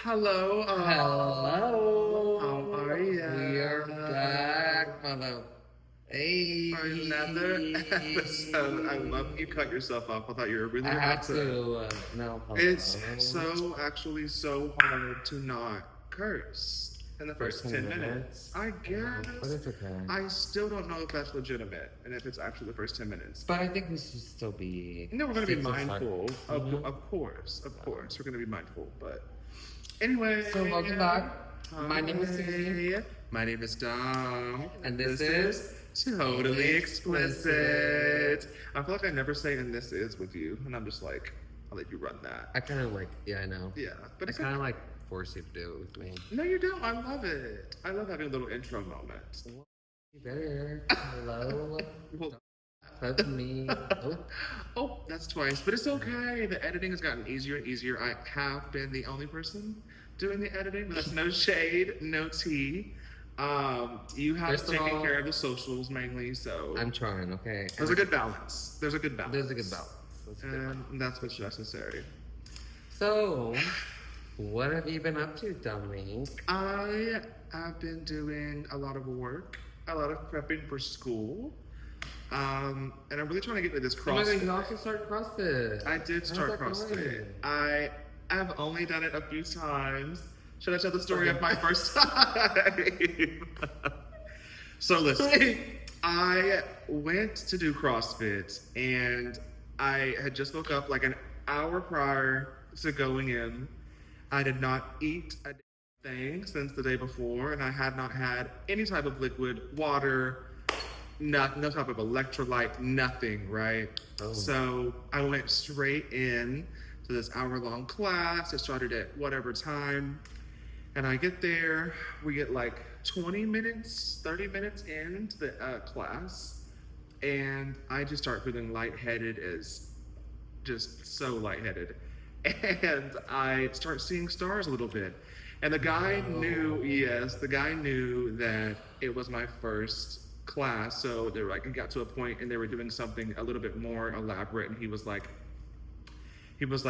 Hello. Hello. How are ya? We are back, mother. Hey. For another episode. I love you cut yourself off. I thought you were really I about had to. No. Hello. It's actually so hard to not curse in the first 10 minutes. I guess. But it's okay. I still don't know if that's legitimate and if it's actually the first 10 minutes. But I think we should still be. No, we're going to be mindful. Of course. We're going to be mindful. But anyway. So welcome back. My name is Susie. My name is Dom. And this is Totally Explicit. I feel like I never say "and this is" with you, and I'm just like, I'll let you run that. I kind of like, yeah, I know. Yeah, but I kind of like force you to do it with me. No, you don't. I love it. I love having a little intro moment. You better. Hello. Well, Love me. Oh, that's twice, but it's okay. The editing has gotten easier and easier. I have been the only person doing the editing, but that's no shade, no tea. You have taken care of the socials mainly, so I'm trying. Okay. There's a good balance. There's a good balance. And that's what's necessary. So, what have you been up to, Dominique? I have been doing a lot of work, a lot of prepping for school. And I'm really trying to get into this CrossFit. Oh my God, you also started CrossFit. I did start CrossFit. I have only done it a few times. Should I tell the story of my first time? So listen, I went to do CrossFit and I had just woke up like an hour prior to going in. I did not eat a thing since the day before, and I had not had any type of liquid, water, no type of electrolyte, nothing, right? Oh. So I went straight in to this hour-long class. It started at whatever time. And I get there, we get like 20 minutes, 30 minutes into the class, and I just start feeling lightheaded, as just so lightheaded. And I start seeing stars a little bit. And the guy knew that it was my first class. So they were like, it got to a point and they were doing something a little bit more elaborate. And he was like,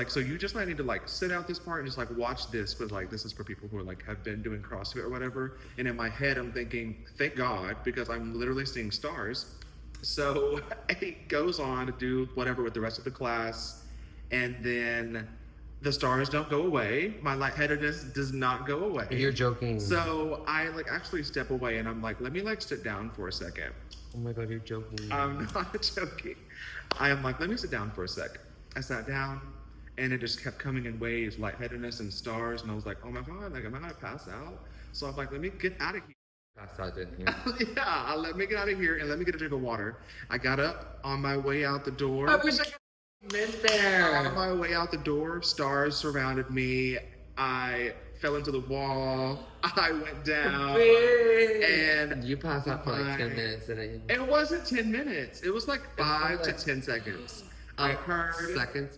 so you just might need to like sit out this part and just like watch this, but like this is for people who are like have been doing CrossFit or whatever. And in my head, I'm thinking, thank God, because I'm literally seeing stars. So he goes on to do whatever with the rest of the class, and then the stars don't go away. My lightheadedness does not go away. You're joking. So I like actually step away and I'm like, let me like sit down for a second. Oh my God, you're joking. I'm not joking. I am like, let me sit down for a second. I sat down and it just kept coming in waves, lightheadedness and stars. And I was like, oh my God, like, am I gonna pass out? So I'm like, let me get out of here. Passed out, didn't you? Yeah, let me get out of here and let me get a drink of water. I got up on my way out the door. I wish I could have been there. On my way out the door, stars surrounded me. I fell into the wall. I went down. And you passed out for like 10 minutes. It wasn't 10 minutes. It was like 5 to 10 seconds. I heard seconds.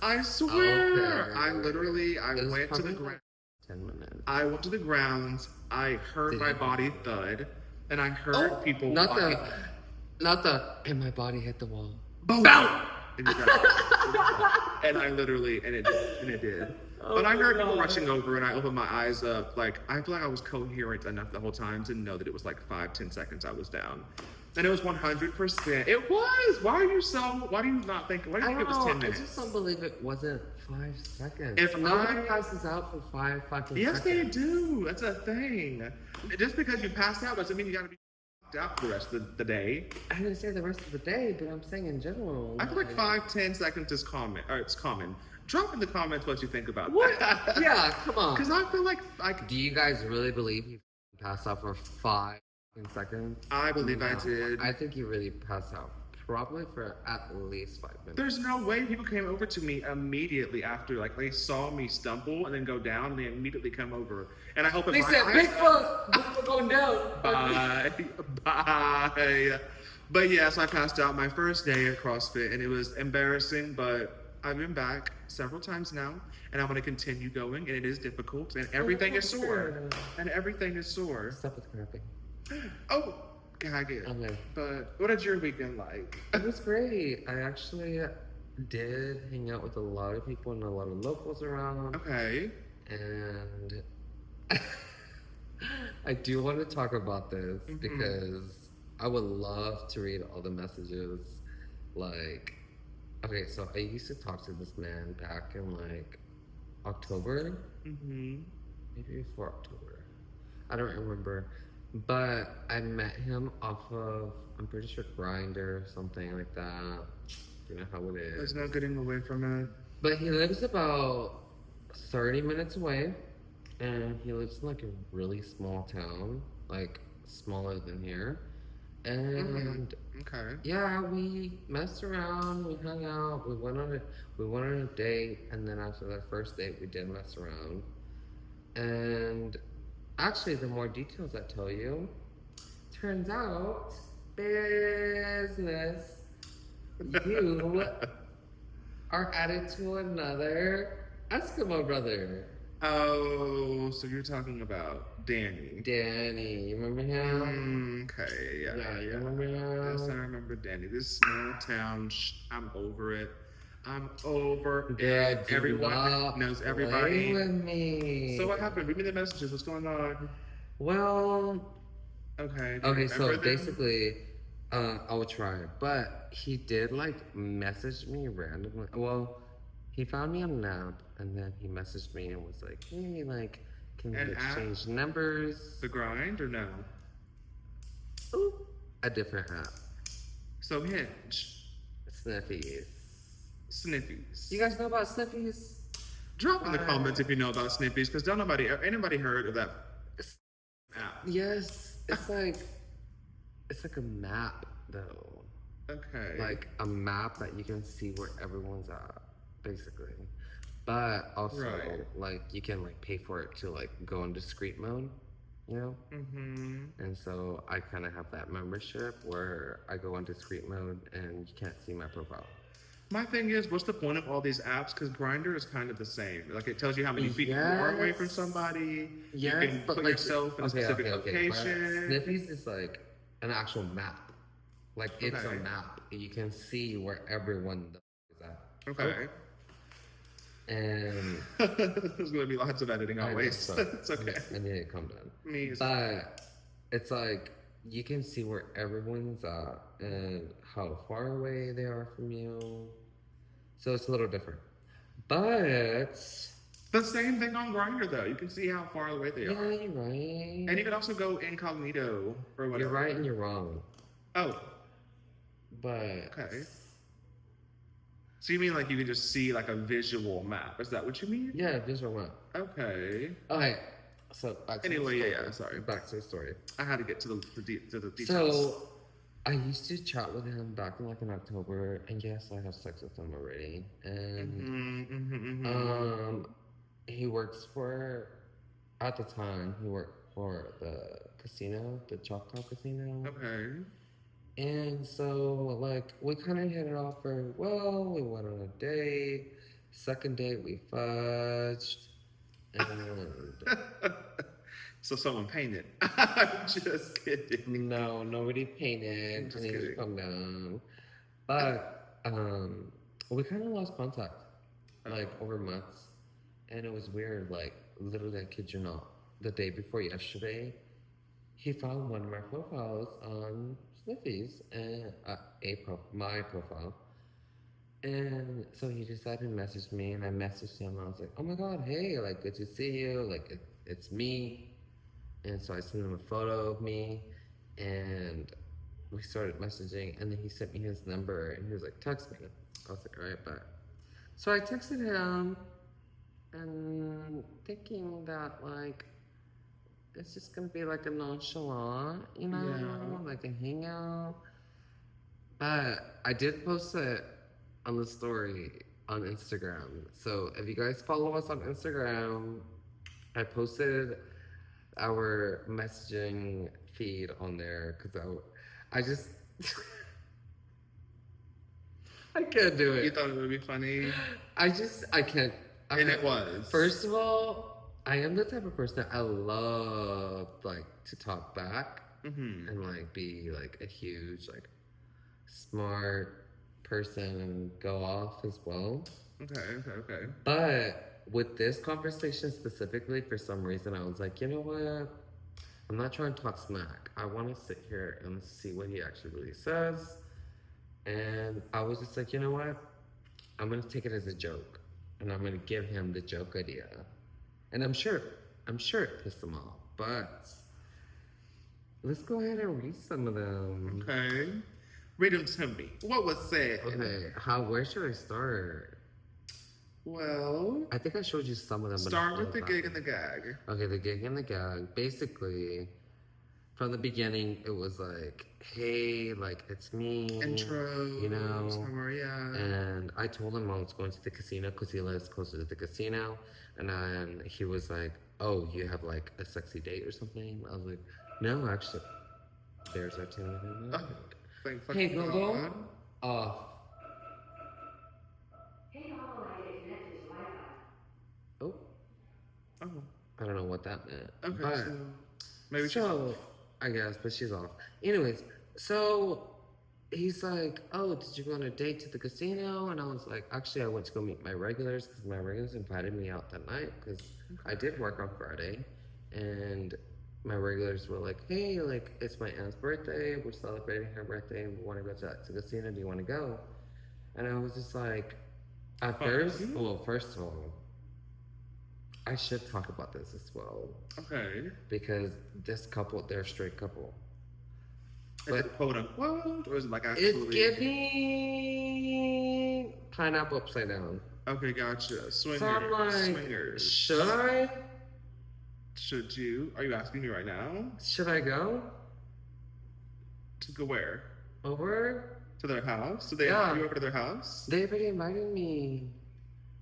I swear. Okay. I went to the ground. 10 minutes. I went to the ground. I heard my body thud, and I heard people. Not and my body hit the wall. Boom! And I literally, and it did. But I heard people rushing over, and I opened my eyes up. Like, I feel like I was coherent enough the whole time to know that it was like 5-10 seconds I was down. And it was 100%. It was. Why do you not think it was 10 minutes? I just don't believe it wasn't 5 seconds. If nobody passes out for 5 fucking yes, seconds. Yes, they do. That's a thing. Just because you passed out doesn't mean you gotta be out for the rest of the day. I didn't say the rest of the day, but I'm saying in general. I feel like 5-10 seconds is common. Or it's common. Drop in the comments what you think about what? That. Yeah, come on. Because I feel like Do you guys really believe you passed out for 5 seconds? I believe I did. I think you really passed out. Probably for at least 5 minutes. There's no way people came over to me immediately after, like, they saw me stumble and then go down, and they immediately come over. And I hope they said, Bigfoot going down. Bye. But yes, I passed out my first day at CrossFit, and it was embarrassing, but I've been back several times now, and I'm going to continue going, and it is difficult, and everything is sore. Stop with cramping. Oh, God, yeah. Okay. But what did your weekend like? It was great. I actually did hang out with a lot of people and a lot of locals around. Okay. And I do want to talk about this because I would love to read all the messages. Like, okay, so I used to talk to this man back in like October, maybe before October. I don't remember. But I met him off of, I'm pretty sure Grinder or something like that. You know how it is. There's no getting away from it. But he lives about 30 minutes away. And he lives in like a really small town, like smaller than here. And Okay. yeah, we messed around, we hung out, we went on a date, and then after that first date we did mess around. And actually the more details I tell you, turns out business. You are added to another Eskimo brother. Oh, so you're talking about Danny. Danny, you remember him? Okay, yeah. Yeah, you remember him? Yes, I remember Danny. This small town, I'm over it. I'm over Girl, it. do Everyone not knows play everybody. with me. So what happened? Read me the messages. What's going on? Well, Okay. Do you okay, so remember them? basically, I will try. But he did like message me randomly. Well, he found me on an app and then he messaged me and was like, hey, like, can we An app? exchange numbers? The grind or no? Ooh, a different app. So Hinge, Sniffies. Sniffies. You guys know about Sniffies? Drop in the comments if you know about Sniffies, because don't anybody heard of that app? Yes, it's like a map though. Okay. Like a map that you can see where everyone's at, basically. But also, Right. like you can like pay for it to like go in discreet mode, you know. And so I kind of have that membership where I go in discreet mode and you can't see my profile. My thing is, what's the point of all these apps? Because Grinder is kind of the same. Like it tells you how many feet you are away from somebody. Yes, you can but put like yourself in a specific But location. Sniffies is like an actual map. Like it's Okay. a map. You can see where everyone is at. Okay. And There's gonna be lots of editing I know, always. so It's okay. I need to calm down. Me as But it's like you can see where everyone's at and how far away they are from you. So it's a little different. But the same thing on Grinder though. You can see how far away they yeah, are. you're right. And you can also go incognito or whatever. You're right and you're wrong. Oh, But okay. So you mean like you can just see like a visual map? Is that what you mean? yeah, visual map. Okay. Okay, so back to Anyway, the story. yeah, sorry. Back to the story. I had to get to the details. So I used to chat with him back in like in October, and yes, I have sex with him already. And he works for, at the time, he worked for the casino, the Choctaw Casino. Okay. And so, like, we kind of hit it off very well. We went on a date. Second date, we fudged. And So someone painted. I'm just kidding. no, nobody painted. Just I need to kidding. calm down. But we kind of lost contact, like over months, and it was weird. Like literally, I kid you not, the day before yesterday, he found one of my profiles on Sniffies and my profile. And so he decided to message me, and I messaged him. I was like, "Oh my God, hey, like, good to see you. Like, it's me." And so I sent him a photo of me, and we started messaging. And then he sent me his number, and he was like, "Text me." I was like, "All right, but." So I texted him, and thinking that like it's just gonna be like a nonchalant, you know, Yeah. like a hangout. But I did post it on the story on Instagram. So if you guys follow us on Instagram, I posted our messaging feed on there because I just I can't do You it. thought it would be funny, I can't. and it was. First of all, I am the type of person I love like to talk back and like be like a huge like smart person and go off as well. Okay. But with this conversation specifically, for some reason, I was like, you know what? I'm not trying to talk smack. I want to sit here and see what he actually really says. And I was just like, you know what? I'm gonna take it as a joke, and I'm gonna give him the joke idea. And I'm sure it pissed him off. But let's go ahead and read some of them. Okay. Read them to me. What was said? Okay, where should I start? Well, I think I showed you some of them. Start with the gig and the gag. Okay, the gig and the gag. Basically, from the beginning, it was like, hey, like, it's me. Intro. You know. How are ya? And I told him I was going to the casino because he lives closer to the casino. And then he was like, oh, you have like a sexy date or something? I was like, no, actually. There's our 10 minute. Hey, Google. Off. Oh. Oh. I don't know what that meant. Okay, but, so maybe I guess, but she's off. Anyways, so he's like, oh, did you go on a date to the casino? And I was like, actually, I went to go meet my regulars because my regulars invited me out that night because I did work on Friday. And my regulars were like, hey, like, it's my aunt's birthday. We're celebrating her birthday. We want to go to the casino. Do you want to go? And I was just like, first of all, I should talk about this as well. Okay. Because this couple, they're a straight couple. Is it quote unquote, or is it like actually? It's giving pineapple upside down. Okay, gotcha. Swingers. So I'm like, swingers. should I? Should you? Are you asking me right now? Should I go? To go where? Over? To their house? So they invite you over to their house? They already invited me.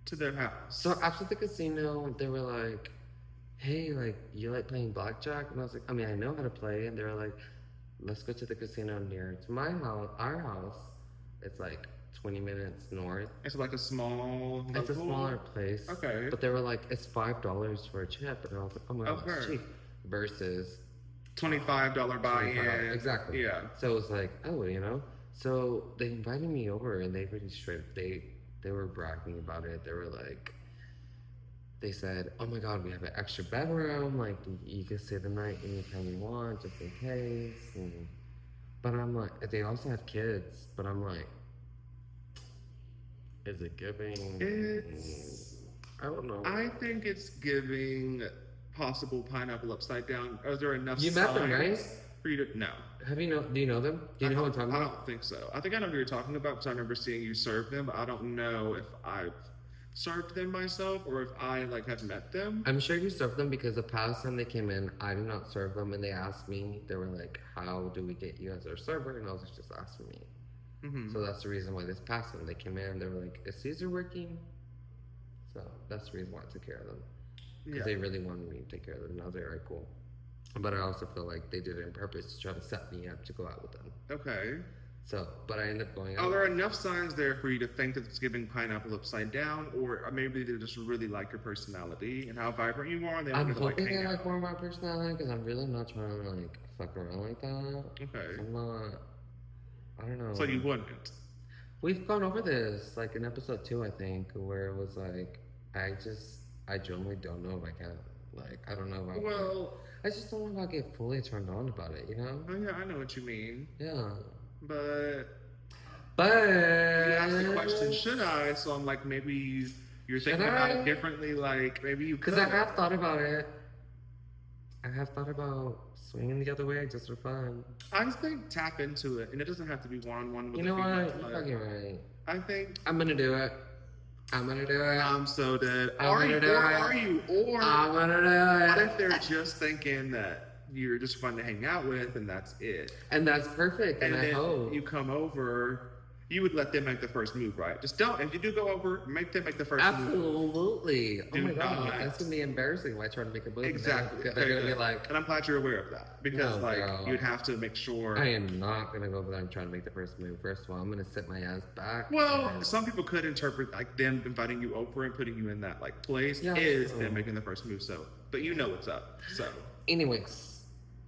To their house. So after the casino, they were like, hey, like, you like playing blackjack? And I was like, I mean, I know how to play. And they were like, let's go to the casino near to my house, our house. It's like 20 minutes north. It's like a small. It's a smaller place. Okay. But they were like, it's $5 for a chip. And I was like, oh my god, that's cheap. Versus $25 buy-in. Exactly. Yeah. So it was like, oh, you know. So they invited me over, and they really straight. They were bragging about it. They were like, they said, oh my god, we have an extra bedroom. Like, you can stay the night anytime you want, just in case. But I'm like, they also have kids. But I'm like, is it giving? I don't know. I think it's giving possible pineapple upside down. Are there enough You signs met them, right? for you to? No. Do you know them? Do you know what I'm talking I about? don't think so. I think I know who you're talking about because I remember seeing you serve them. But I don't know if I've served them myself or if I like have met them. I'm sure you served them because the past time they came in, I did not serve them, and they asked me. They were like, "How do we get you as our server?" And I was like, just asking me. Mm-hmm. So that's the reason why this past time they came in. They were like, "Is Caesar working?" So that's the reason why I took care of them because they really wanted me to take care of them. And I was like, "All right, cool." But I also feel like they did it on purpose to try to set me up to go out with them. Okay. So, but I ended up going out. Are there enough signs there for you to think that it's giving pineapple upside down, or maybe they just really like your personality and how vibrant you are? And they I'm want to hoping like hang they out. like more of my personality because I'm really not trying to like fuck around like that. Okay. I'm not. I don't know. So you wouldn't. We've gone over this like in episode 2, I think, where it was like, I genuinely don't know if I can. Like, I don't know if I. Well, I just don't know if I get fully turned on about it, you know? oh yeah, I know what you mean. Yeah. But you asked the question, should I? So I'm like, maybe you're thinking about it differently. Like, maybe you could. Because I have thought about it. I have thought about swinging the other way just for fun. I just think tap into it, and it doesn't have to be one-on-one with You know a female. what? You're fucking right. I think I'm gonna do it. I'm gonna do it. I'm so dead. I'm Are gonna you? do Or it. are you? Or I'm gonna do it. what if they're just thinking that you're just fun to hang out with, and that's it? And that's perfect. And I then hope you come over, you would let them make the first move, right? Just don't. If you do go over, make them make the first move. absolutely. Oh my Do god, not. that's gonna be embarrassing if I try to make a move. Exactly. And they're gonna be good. like, and I'm glad you're aware of that because, No, like, girl. you'd have to make sure. I am not gonna go over there and try to make the first move. First of all, I'm gonna sit my ass back. Well, and- some people could interpret like them inviting you over and putting you in that like place Yeah, is so- them making the first move. So, but you know what's up. So, anyways,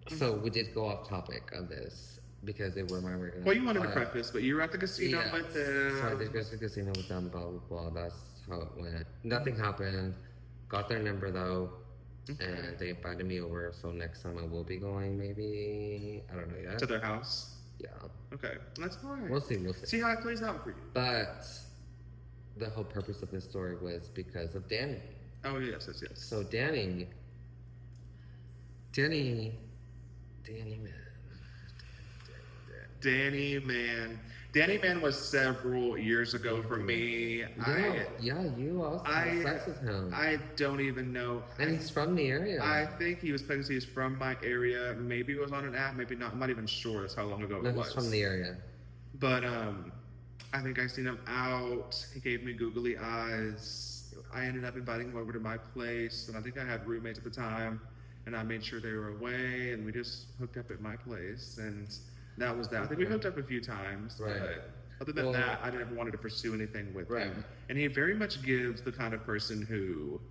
so we did go off topic of this because they were my regular. well, you wanted to preface, but you were at the casino Yes. with So I them. did go to the casino with them, blah, blah, blah. That's how it went. Nothing happened. Got their number though, Okay. and they invited me over. So next time I will be going. Maybe I don't know yet. To their house. Yeah, Okay, that's fine. we'll see. We'll see. See how it plays out for you. But the whole purpose of this story was because of Danny. Oh yes, yes, yes. So Danny, man. Danny Man was several years ago for me. Yeah, you also had sex with him. I don't even know. And he's from the area. I think he was claiming he's from my area. Maybe it was on an app, maybe not. I'm not even sure. That's how long ago No, it was. he's from the area. But I think I seen him out. He gave me googly eyes. I ended up inviting him over to my place, and I think I had roommates at the time, and I made sure they were away, and we just hooked up at my place, and that was that. I think we hooked up a few times, Right. but other than that, I never wanted to pursue anything with him. And he very much gives the kind of person who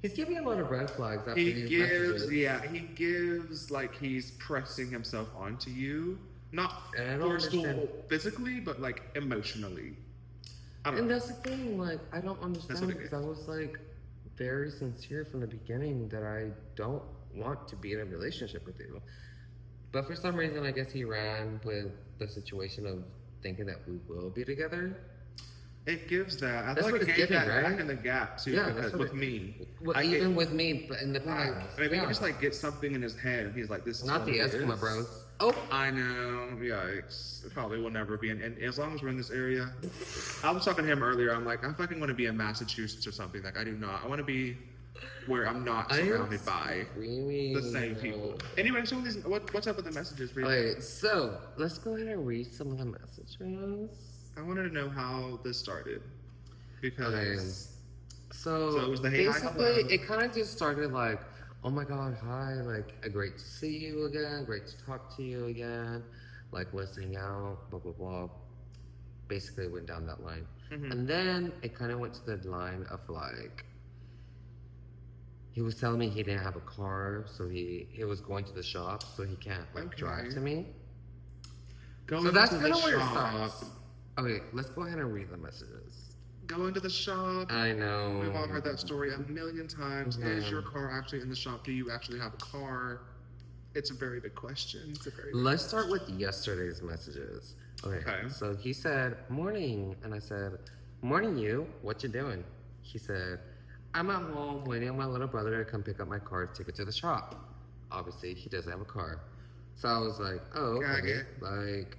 He's giving a lot of red flags after he these gives. messages. Yeah, he gives like he's pressing himself onto you, not And I don't forceful understand. physically, but like emotionally. I don't And know. that's the thing, like, I don't understand what it because is. I was like very sincere from the beginning that I don't want to be in a relationship with you. But for some reason, I guess he ran with the situation of thinking that we will be together. It gives that. I That's feel like what it it's gave giving, that right? back in the gap too, Yeah, because that's what with it- me. Well, I even get- with me, but in the past. Maybe yeah. he just like gets something in his head, and he's like, "This is Not what the it Eskimo is. Bros. Oh, I know. Yikes! It probably will never be. And as long as we're in this area, I was talking to him earlier. I'm like, I fucking want to be in Massachusetts or something. Like, I do not. I want to be where I'm not I am surrounded by screaming. the same people. Anyway, so what's up with the messages? Read Okay, so let's go ahead and read some of the messages. I wanted to know how this started because So it was the hey, hi, basically, hello. it kind of just started like, oh my god, hi, like, great to see you again, great to talk to you again, like, let's hang out, blah, blah, blah. Basically, it went down that line. Mhm. And then it kind of went to the line of like, he was telling me he didn't have a car, so he was going to the shop, so he can't like Okay. drive to me. going So that's to kind the of where it shop. starts. Okay, let's go ahead and read the messages. Going to the shop. I know. We've all heard that story a million times. Is Mhm. your car actually in the shop? Do you actually have a car? It's a very big question. It's a very big Let's start with yesterday's messages. Okay. So he said, "Morning," and I said, "Morning, you. What you doing?" He said, "I'm at home waiting on my little brother to come pick up my car to take it to the shop." Obviously, he doesn't have a car. So I was like, "Oh, Got okay." it. Like,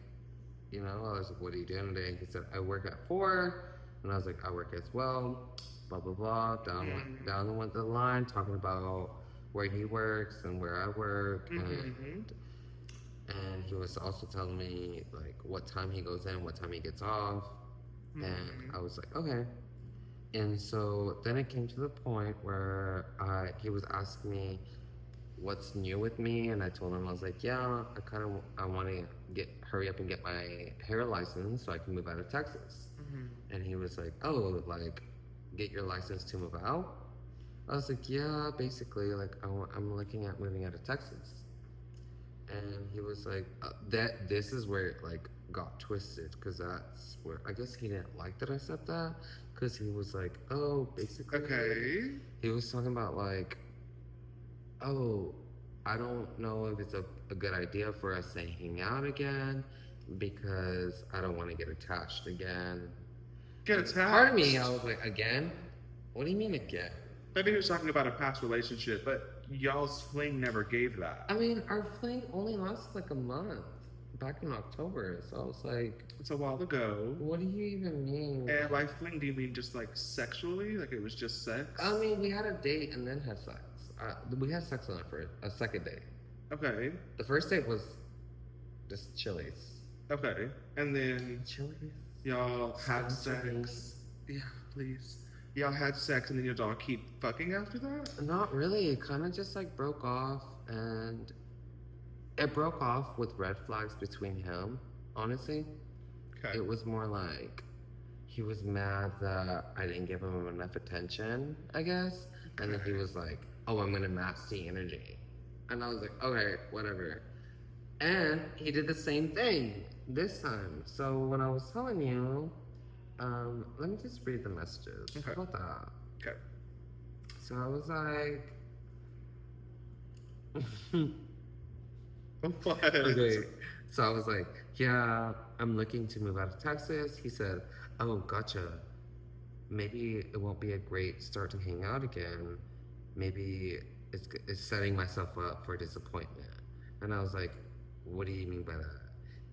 you know, I was like, "What are you doing today?" He said, "I work at 4," and I was like, "I work as well." Blah blah blah. Down went the line talking about where he works and where I work, Mhm. and he was also telling me like what time he goes in, what time he gets off, and I was like, okay. And so then it came to the point where he was asking me what's new with me, and I told him I was like, yeah, I want to hurry up and get my hair license so I can move out of Texas. And he was like, oh, like get your license to move out? I was like, yeah, basically, like I'm looking at moving out of Texas. And he was like, this is where it like got twisted, because that's where I guess he didn't like that I said that, because he was like, oh, basically, Okay. he was talking about like, oh, I don't know if it's a good idea for us to hang out again because I don't want to get attached again. Get attached. Part of me, I was like, again? What do you mean again? Maybe he was talking about a past relationship, but y'all's fling never gave that. I mean, our fling only lasted like a month back in October. So I was like, It's a while ago. what do you even mean? And by fling, do you mean just like sexually? Like it was just sex? I mean, we had a date and then had sex. We had sex on a second date. Okay. The first date was just Chili's. Okay. And then Chili's? y'all had Sponsor me. sex. Yeah, please. Y'all had sex and then y'all keep fucking after that? Not really. It kind of just like broke off, and it broke off with red flags between him, honestly. Okay. It was more like he was mad that I didn't give him enough attention, I guess. And then he was like, oh, I'm gonna match the energy. And I was like, okay, whatever. And he did the same thing this time. So when I was telling you, let me just read the messages. Okay. How about that? Okay. So I was like, What? okay. So I was like, yeah, I'm looking to move out of Texas. He said, oh, gotcha. Maybe it won't be a great start to hang out again. Maybe it's setting myself up for disappointment. And I was like, what do you mean by that?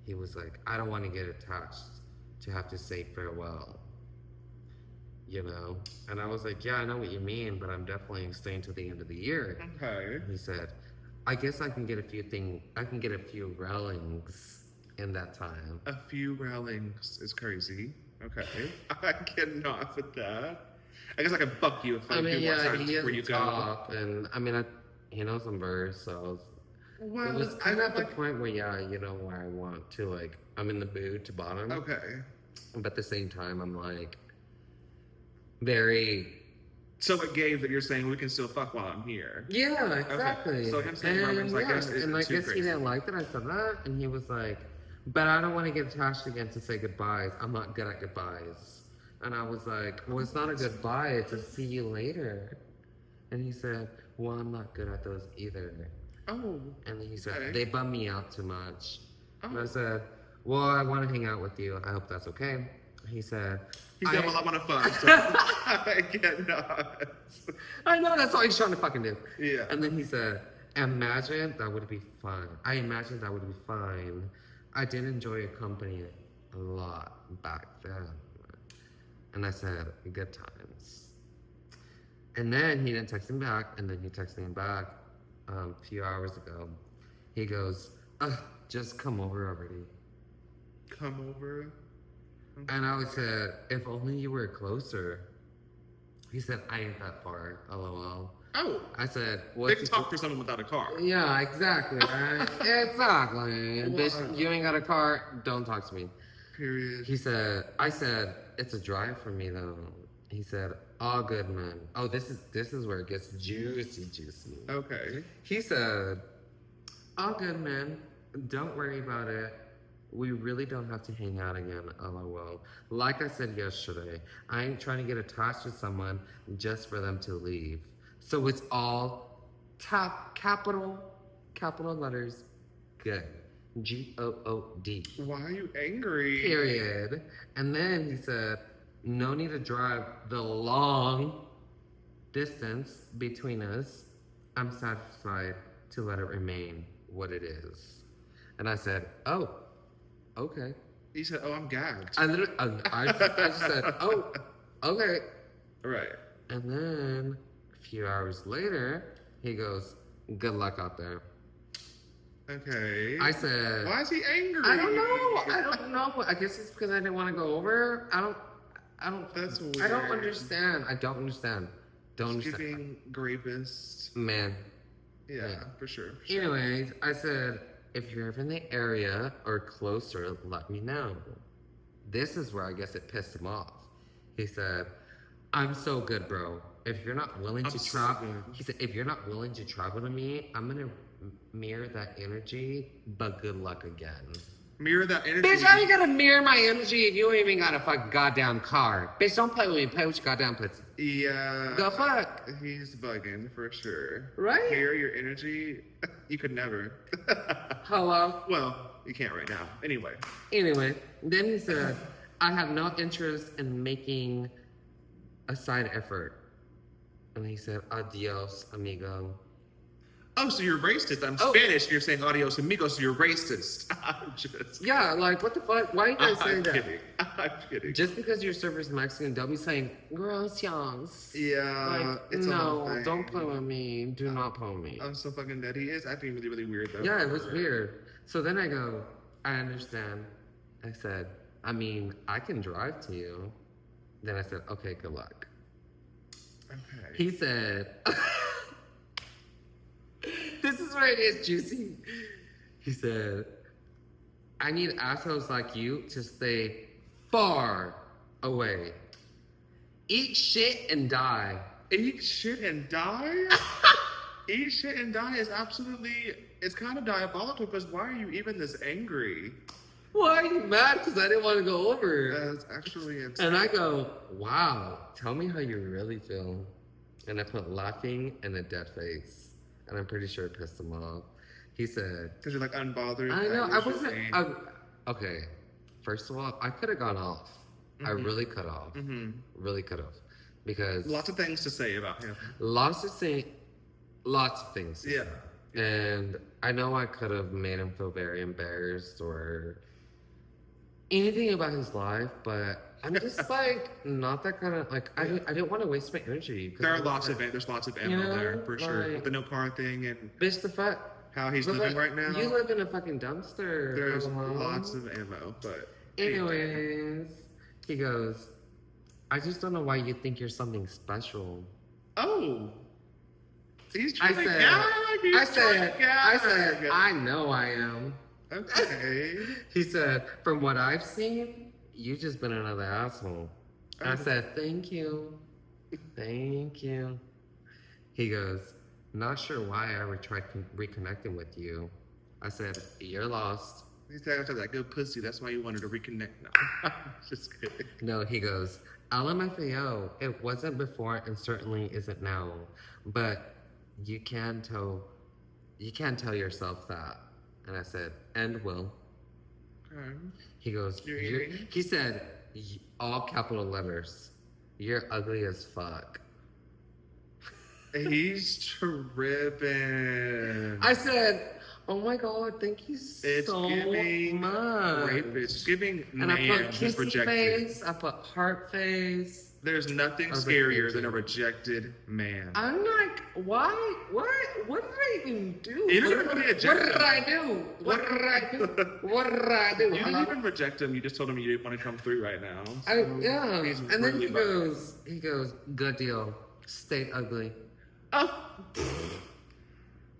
He was like, I don't want to get attached to have to say farewell. You know? And I was like, yeah, I know what you mean, but I'm definitely staying till the end of the year. Okay. He said, I guess I can get a few railings in that time. A few railings is crazy. Okay. I cannot with that. I guess I can fuck you if I I mean, do more yeah, times he before you has go. top, and I mean, he knows some verse, so Well, it was I kind of at the like. point where, yeah, you know, where I want to, like, I'm in the mood to bottom, Okay. but at the same time, I'm like, very, So it gave that you're saying we can still fuck while I'm here. yeah, exactly. So him saying railings, I guess, isn't and I too guess he crazy. didn't like that I said that, and he was like, but I don't want to get attached again to say goodbyes. I'm not good at goodbyes. And I was like, well, it's not a goodbye, it's a see you later. And he said, well, I'm not good at those either. Oh. And then he said, Okay. they bum me out too much. And I Oh. said, well, I want to hang out with you. I hope that's okay. He said, He said, well, I want to fuck, so I cannot. I know, that's all he's trying to fucking do. Yeah. And then he said, imagine that would be fun. I imagined that would be fine. I did enjoy your company a lot back then. And I said, good times. And then he didn't text me back, and then he texted me back a few hours ago. He goes, just come over already. Come over. And I said, if only you were closer. He said, I ain't that far, lol. Oh. I said, Big what's talk for someone without a car. Yeah, exactly, right? Exactly. Bitch, you ain't got a car, don't talk to me. Period. I said, it's a drive for me though. He said, all good, man. Oh, this is where it gets juicy. Okay. He said, all good, man. Don't worry about it. We really don't have to hang out again, lol. Like I said yesterday, I ain't trying to get attached to someone just for them to leave. So it's all capital letters, good. G-O-O-D. Why are you angry? Period. And then he said, no need to drive the long distance between us. I'm satisfied to let it remain what it is. And I said, oh, okay. He said, oh, I'm gagged. I just said, oh, okay. Right. And then a few hours later, he goes, good luck out there. Okay. I said, why is he angry? I don't know. I guess it's because I didn't want to go over. I don't. That's weird. I don't understand. Don't understand. Giving rapist. Man. Yeah, for sure. Anyways, I said, if you're ever in the area or closer, let me know. This is where I guess it pissed him off. He said, I'm so good, bro. If you're not willing to travel, he said, if you're not willing to travel to me, I'm gonna mirror that energy, but good luck again. Mirror that energy. Bitch, how you gonna mirror my energy if you ain't even got a fucking goddamn car? Bitch, don't play with me. Play with your goddamn pussy. Yeah. The fuck? He's bugging for sure. Right? Mirror your energy. You could never. Hello? Well, you can't right now. Anyway. Anyway, then he said, I have no interest in making a side effort. And he said, adios, amigo. Oh, so you're racist. I'm Oh. Spanish. And you're saying adios amigos, so you're racist. I'm just. Yeah, like, what the fuck? Why you guys saying I'm that? kidding. I'm kidding. Just because your server's Mexican, don't be saying, gracias. Yeah. Like, it's a whole no, thing. don't play with me. Do not play with me. I'm so fucking dead. He is acting really, really weird though. Yeah, it was weird. So then I go, I understand. I said, I mean, I can drive to you. Then I said, okay, good luck. Okay. He said, this is where it is juicy. He said, I need assholes like you to stay far away. Eat shit and die. Eat shit and die? Eat shit and die is absolutely, it's kind of diabolical because why are you even this angry? Why are you mad? Because I didn't want to go over. That's actually insane. And I go, wow, tell me how you really feel. And I put laughing and a dead face. And I'm pretty sure it pissed him off. He said, Because you're like unbothered. I know, that I was your wasn't. thing. Okay, first of all, I could have gone off. I really could have. Really could have. Because Lots of things to say about him. lots of things. Lots of things. to Yeah. say. And I know I could have made him feel very embarrassed or anything about his life, but I'm just like not that kind of like I didn't want to waste my energy. 'Cause There I are was lots like, of there's lots of ammo you know, there for sure. like- With the no car thing and bitch the fuck. how he's But, living like, right now. You live in a fucking dumpster. There's hello? lots of ammo, but Anyways, he goes, I just don't know why you think you're something special. Oh, he's I trying to said, gag. He's trying to gag. I know I am. Okay. He said, from what I've seen, you just been another asshole. I said, thank you. Thank you. He goes, not sure why I ever tried reconnecting with you. I said, you're lost. He said after that good pussy, that's why you wanted to reconnect. No, just kidding. No, he goes, LMFAO, it wasn't before and certainly isn't now. But you can tell yourself that. And I said, and will. Okay. He goes, You're eating? he said, all capital letters, you're ugly as fuck. He's tripping. I said, oh my God, thank you It's so giving much. rape. It's giving And I put man who's kissy rejected. face, I put heart face. There's nothing Over scarier here, than a too. rejected man. I'm like, why? What did I even do? You didn't what, really what eject did him. I do? What did I do? What did I do? You didn't Hello? even reject him. You just told him you didn't want to come through right now. Yeah. He's And then really he goes, good deal. Stay ugly. Oh.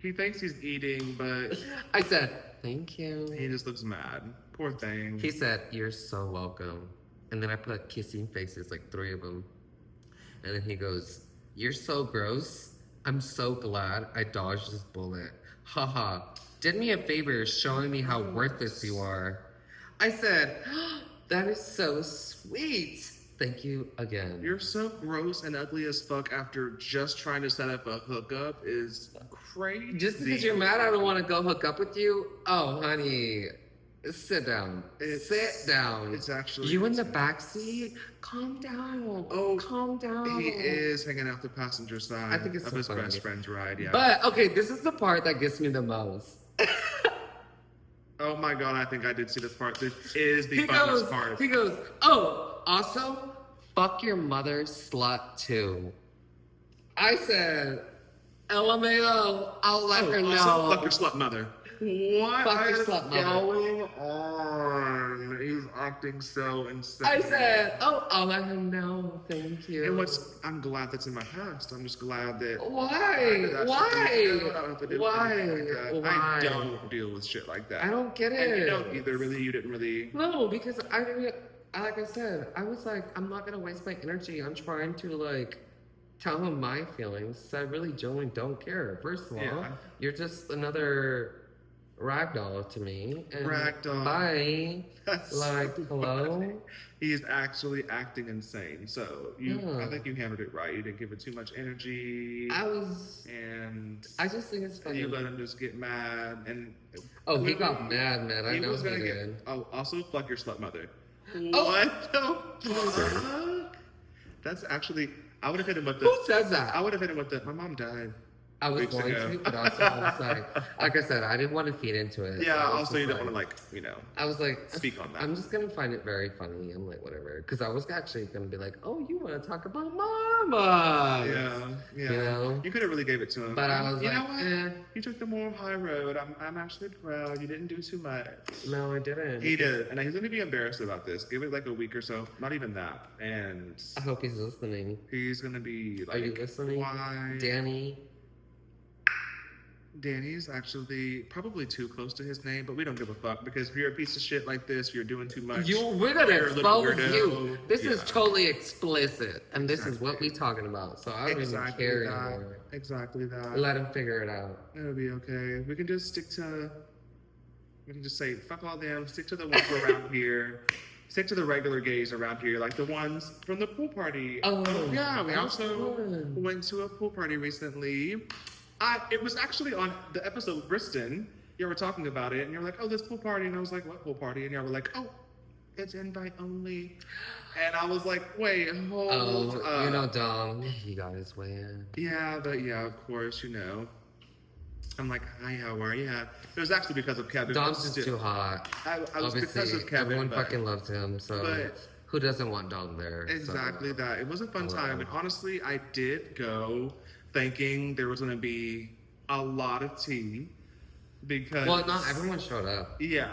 He thinks he's eating, but I said, thank you. he just looks mad. Poor thing. He said, you're so welcome. And then I put kissing faces, like 3 of them. And then he goes, you're so gross. I'm so glad I dodged this bullet. Haha. Did me a favor showing me how worthless you are. I said, that is so sweet. Thank you again. You're so gross and ugly as fuck after just trying to set up a hookup is crazy. Just because you're mad I don't want to go hook up with you? Oh, honey. Sit down. Sit down. It's actually You in the back seat? Calm down. Oh, calm down. He is hanging out the passenger side I think it's of so his funny. best friend's ride. Yeah. But okay, this is the part that gets me the most. Oh my god, I think I did see this part. This is the He funniest goes, part. he goes, oh, also, fuck your mother, slut too. I said, LMAO, I'll let her know. Also, fuck your slut mother. What Fuck your is slut mother. going on? He's acting so insane. I said, oh, I'll let her know. Thank you. And I'm glad that's in my past. I'm just glad that. Why? that's Why? I don't have to deal with Why? anything like that. Why? I don't deal with shit like that. I don't get it. And you don't either. Really, you didn't really. No, because I didn't. Like I said, I was like, I'm not gonna waste my energy on trying to like tell him my feelings. I really genuinely don't care. First of all, Yeah. you're just another ragdoll to me. And Ragdoll. Bye. That's Like, so hello? funny. He's actually acting insane. So Yeah. I think you handled it right. You didn't give it too much energy, and I just think it's funny. you let him just get mad. And Oh, he got mad, man. I he know was he gonna did. get. Oh, also fuck your slut mother. Oh. What the fuck? That's actually. I would have hit him with the. Who says that? I would have hit him with the. My mom died. I was weeks going ago. to, but also I was like I said, I didn't want to feed into it. Yeah. so I was Also, just you don't want to I was like, speak on that. I'm just gonna find it very funny. I'm like, whatever, because I was actually gonna be like, oh, you want to talk about mama? Yeah. You know? You could have really gave it to him. But I was you like, know what? eh, You took the moral high road. I'm actually proud. You didn't do too much. no, I didn't. He did, and he's gonna be embarrassed about this. Give it like a week or so. Not even that, and I hope he's listening. he's gonna be like, Are you listening, Why? Danny? Danny's actually probably too close to his name, but we don't give a fuck because if you're a piece of shit like this, you're doing too much. We're gonna You're a little expose weirdo. you. This is Yeah. totally explicit, and this is what we talking about. So I don't even exactly care that. anymore. Exactly that. Let him figure it out. It'll be okay. We can just stick to. We can just say fuck all them. Stick to the ones around here. stick to the regular gays around here, like the ones from the pool party. Oh, yeah, we that's also fun. went to a pool party recently. It was actually on the episode with Briston. You were talking about it, and you're like, "Oh, this pool party," and I was like, "What pool party?" And you were like, "Oh, it's invite only," and I was like, "Wait, hold up." Oh, you know, Dom, he got his way in. Yeah, but yeah, of course, you know. I'm like, "Hi, how are you?" It was actually because of Kevin. Dom's but just still- too hot. I was because Obviously, of Kevin. everyone but- fucking loves him, so but- who doesn't want Dom there? So- Exactly that. It was a fun Oh, time, wow. and honestly, I did go thinking there was going to be a lot of tea because Well, not everyone showed up. Yeah,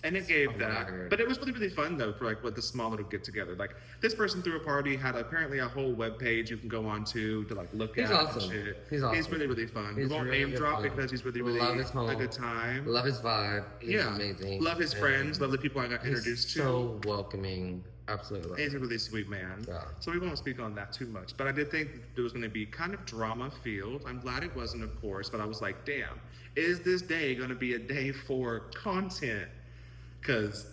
and it gave Oh, that, weird. but it was really really fun though for like what the small little get together. Like this person threw a party, had apparently a whole web page you can go on to like look He's at. awesome. And shit. He's awesome. He's really really fun. He's we won't really name good drop fun. because he's really really Love his home. a good time. Love his vibe. He's yeah, amazing. love his And friends. Love the people I got he's introduced to. so welcoming. Absolutely. Love He's a him. really sweet man. Yeah. So we won't speak on that too much. But I did think there was going to be kind of drama filled. I'm glad it wasn't, of course. But I was like, damn, is this day going to be a day for content? Because.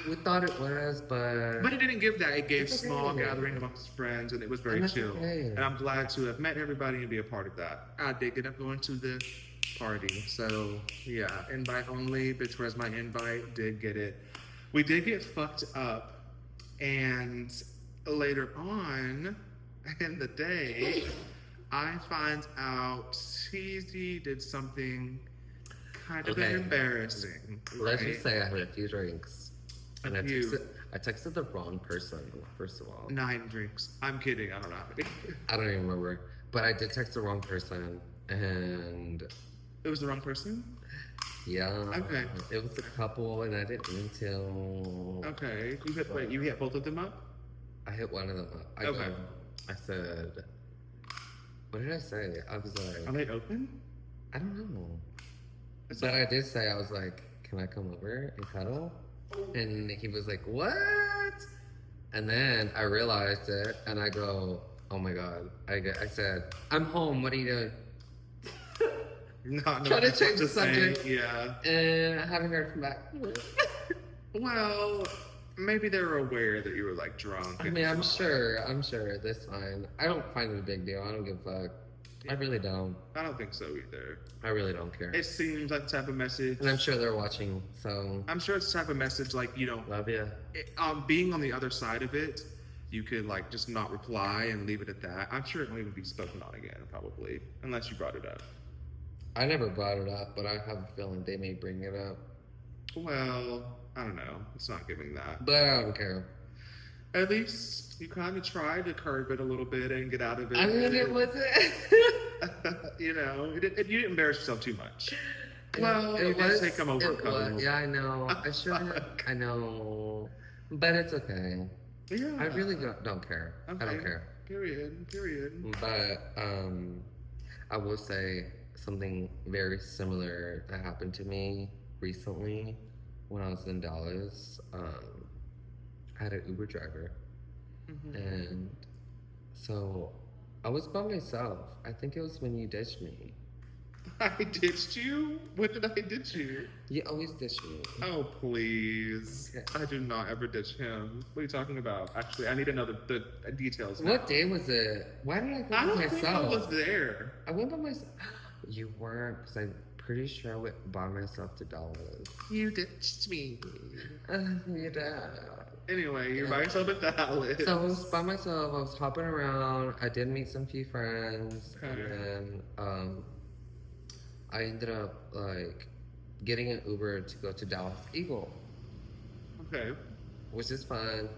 We thought it was, but But it didn't give that. It gave It's okay. small gathering amongst friends, and it was very And that's chill. okay. And I'm glad to have met everybody and be a part of that. I did get up going to the party, so yeah, invite only. Bitch, where's my invite? Did get it. We did get fucked up, and later on in the day, I find out Cheesy did something kind of Okay. embarrassing. let's right? just say I had a few drinks. And I few. texted the wrong person, first of all. 9 drinks. I'm kidding. I don't know how many. I don't even remember. But I did text the wrong person. And It was the wrong person? yeah. Okay. It was a couple, and I didn't mean to. Okay. You hit both of them up? I hit one of them up. Okay. I said, what did I say? I was Are like, they open? I don't know. It's But I did say, I was like, can I come over and cuddle? And he was like, what? And then I realized it, and I go, oh my God. I said, I'm home. What are you doing? Not Try to change the say, subject. Yeah. And I haven't heard from back. Well, maybe they were aware that you were like drunk. I mean, I'm sure. That's fine. I don't find it a big deal. I don't give a fuck. I really don't. I don't think so either. I really don't care. It seems like the type of message. And I'm sure they're watching, so I'm sure it's the type of message like, you know, love you. being on the other side of it, you could like just not reply and leave it at that. I'm sure it won't even be spoken on again, probably, unless you brought it up. I never brought it up, but I have a feeling they may bring it up. Well, I don't know. It's not giving that. But I don't care. At least you kind of tried to curve it a little bit and get out of it. I mean, it wasn't. You know, you didn't embarrass yourself too much. Well, it was take them over. It was, yeah, I know. I should have. I know. But it's okay. Yeah. I really don't care. I Okay. don't care. Period. But I will say something very similar that happened to me recently when I was in Dallas. I had an Uber driver, Mhm. and so I was by myself. I think it was when you ditched me. I ditched you? When did I ditch you? You always ditch me. Oh, please. Okay. I do not ever ditch him. What are you talking about? Actually, I need to know the details. now. What day was it? Why did I go I by don't think I myself? was there. I went by myself. You weren't, because I'm pretty sure I went by myself to Dallas. You ditched me. You did. Anyway, you're by yourself at Dallas. So I was by myself. I was hopping around. I did meet some few friends, Okay. and then I ended up like getting an Uber to go to Dallas Eagle, Okay. which is fun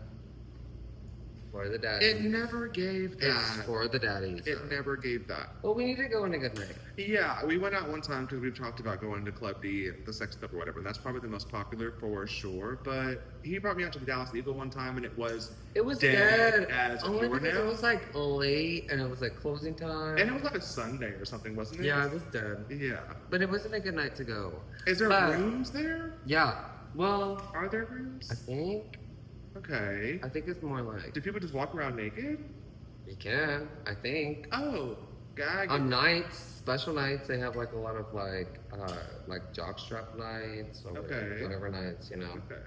for the daddies. It never gave It's that. for the daddies. It never gave that. Well, we need to go on a good night. Yeah, we went out one time because we've talked about going to Club D, the Sex Club or whatever. And that's probably the most popular for sure. But he brought me out to the Dallas Eagle one time, and it was It was dead dead. as a Only because it doornail. was like late and it was like closing time. And it was like a Sunday or something, wasn't it? Yeah, it was dead. Yeah. But it wasn't a good night to go. Is there But- rooms there? Yeah. Well, Are there I rooms? think Okay. it's more like Do people just walk around naked? you can. I think Oh, gag. on nights, special nights, they have like a lot of like jockstrap nights or Okay. whatever nights, you know. Okay.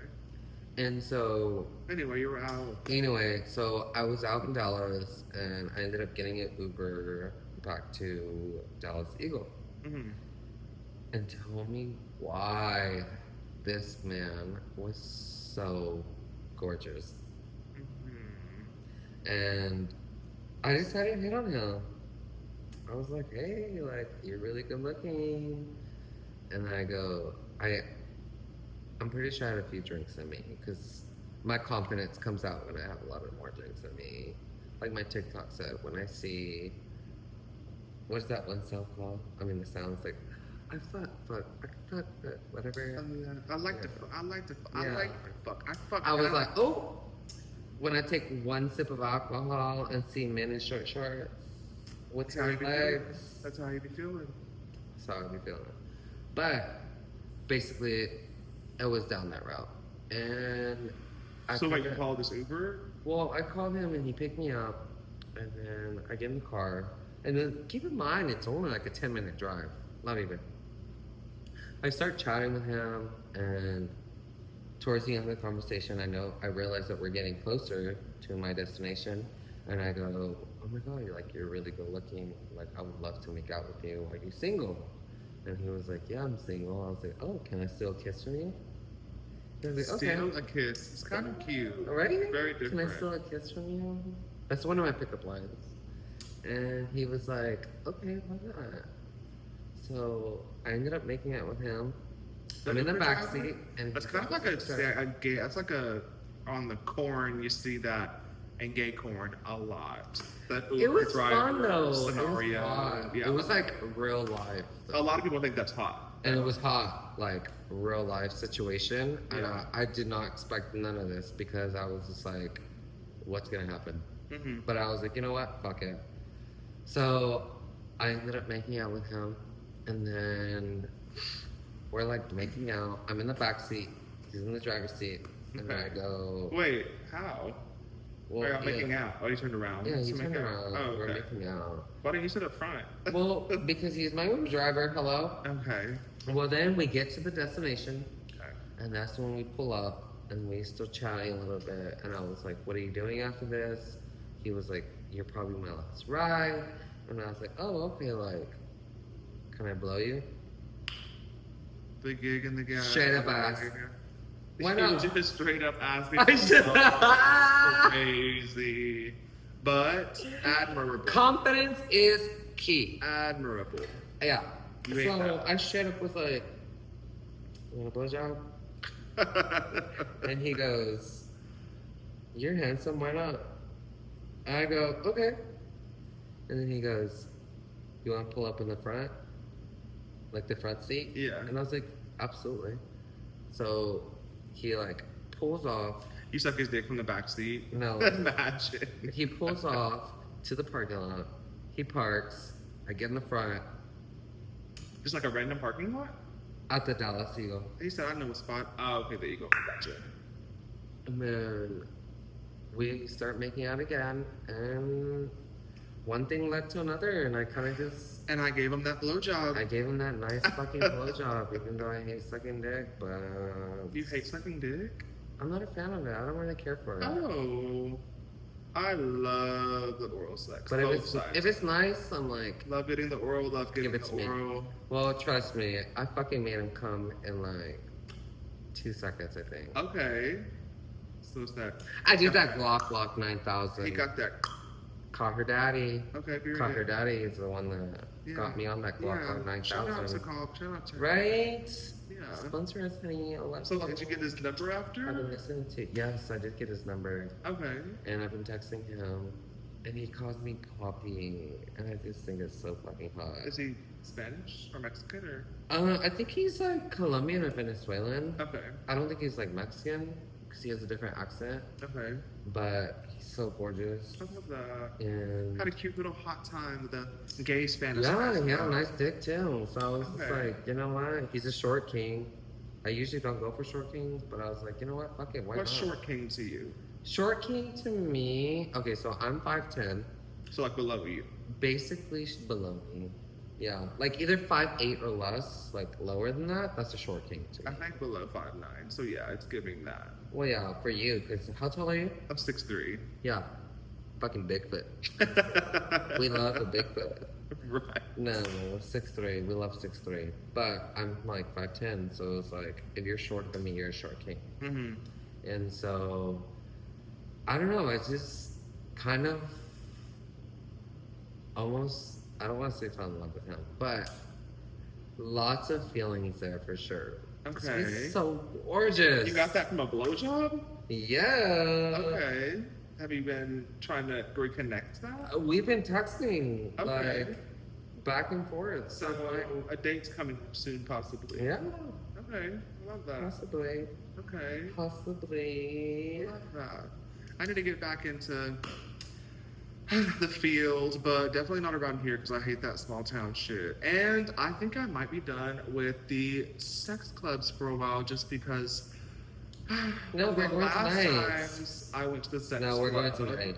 And so, Anyway, you were out. anyway, so I was out in Dallas, and I ended up getting an Uber back to Dallas Eagle. Mm-hmm. And tell me why this man was so gorgeous. Mm-hmm. And I decided to hit on him. I was like, hey, like, you're really good looking. And I go, I'm pretty sure I had a few drinks in me because my confidence comes out when I have a lot of more drinks in me. Like my TikTok said, when I see, what's that one sound called? I mean, the sound's like, I fuck, whatever. I like to fuck. I fuck. I was like, oh, when I take one sip of alcohol and see men in short shorts with That's how you tight be feeling. legs. That's how you be feeling. That's how I be feeling. But basically, it was down that route. And So like you called this Uber? well, I called him and he picked me up. And then I get in the car. And then keep in mind, it's only like a 10-minute drive. Not even. I start chatting with him, and towards the end of the conversation, I realize that we're getting closer to my destination, and I go, oh my god, you're really good looking, like I would love to make out with you. Are you single? And he was like, yeah, I'm single. I was like, oh, can I still kiss from you? He was like, okay. Still a kiss. It's kind of cute. Right? Very different. Can I still a kiss from you? That's one of my pickup lines. And he was like, okay, why not? So I ended up making out with him. I'm in the back seat, and that's kind of like a gay. That's like a on the corn. You see that in gay corn a lot. That It was driver fun though. Scenario. It was hot. Yeah, It was like real life. a lot of people think that's hot. And it was hot, like real life situation. And Yeah. I did not expect none of this because I was just like, what's gonna happen? Mm-hmm. But I was like, you know what? Fuck it. So I ended up making out with him, and then we're like making out. I'm in the back seat. He's in the driver's seat, and then I go, Wait, how? well, Wait, I'm making out. Oh, you turned around. Yeah, To he make turned out. around. Oh, We're okay. making out. Why didn't you sit up front? Well, because he's my Uber driver. Hello. Okay. Well, then we get to the destination, Okay. and that's when we pull up, and we still chatting a little bit. And I was like, "What are you doing after this?" He was like, "You're probably my last ride." And I was like, "Oh, okay. Like, can I blow you?" The gig and the guy. Straight up ass. Why You not? just straight up asking. I should- Crazy, but admirable. Confidence is key. Admirable. Yeah. You ain't So that. I straight up was like, "You want a blowjob?" And he goes, "You're handsome, why not?" And I go, "Okay." And then he goes, "You want to pull up in the front? Like the front seat?" Yeah. And I was like, "Absolutely." So he like pulls off. You suck his dick from the back seat. No. Imagine. He pulls off to the parking lot. He parks. I get in the front Just like a random parking lot. at the Dallas Eagle. He said, "I know a spot." Oh, okay, there you go. Gotcha. And then we start making out again, and one thing led to another, and I kind of just, And I gave him that blowjob. I gave him that nice fucking blowjob, even though I hate sucking dick, but You hate sucking dick? I'm not a fan of it. I don't really care for it. Oh, I love the oral sex. But Both sides. if it's nice, I'm like, Love getting the oral, love getting Give it the to me. oral. well, trust me, I fucking made him come in like 2 seconds, I think. Okay. So it's that. I do that Glock 9000. He got that. Caught her daddy. Okay, period. Caught her daddy is the one that Yeah. got me on that Glock Yeah. Shout out to 9000. Call. Shout out to. Right? Yeah. Sponsor us, honey. So did you get his number I've been after? listening to. Yes, I did get his number, Okay. and I've been texting him, and he calls me Poppy, and I just think it's so fucking hot. Is he Spanish or Mexican or? I think he's like Colombian or Venezuelan. Okay. I don't think he's like Mexican because he has a different accent, Okay. but he's so gorgeous. I love that. And Had a cute little hot time with the gay Spanish. yeah, guys. he had a nice dick too. So I was just Okay. like, you know what? He's a short king. I usually don't go for short kings, but I was like, you know what? Fuck it. Why What's not? short king to you? Short king to me. Okay, so I'm 5'10", So like below you. basically below me. Yeah, like either 5'8" or less, like lower than that, that's a short king to I me. think below 5'9". So yeah, it's giving that. Well, yeah, for you, because how tall are you? I'm 6'3". Yeah, fucking Bigfoot. We love the Bigfoot. Right. No, 6'3". We love 6'3". But I'm like 5'10", so it's like if you're shorter than me, you're a short king. Mm-hmm. And so I don't know. I just kind of almost, I don't want to say fell in love with him, but lots of feelings there for sure. 'Cause Okay. he's so gorgeous. You got that from a blowjob? Yeah. Okay. Have you been trying to reconnect that? We've been texting Okay. like back and forth. So a date's coming soon, possibly. Yeah, Okay. I love that. possibly. Okay. Possibly. I love that. I need to get back into the field, but definitely not around here because I hate that small town shit. And I think I might be done with the sex clubs for a while just because No, we're the going last tonight. times I went to the sex No, we're going club. tonight.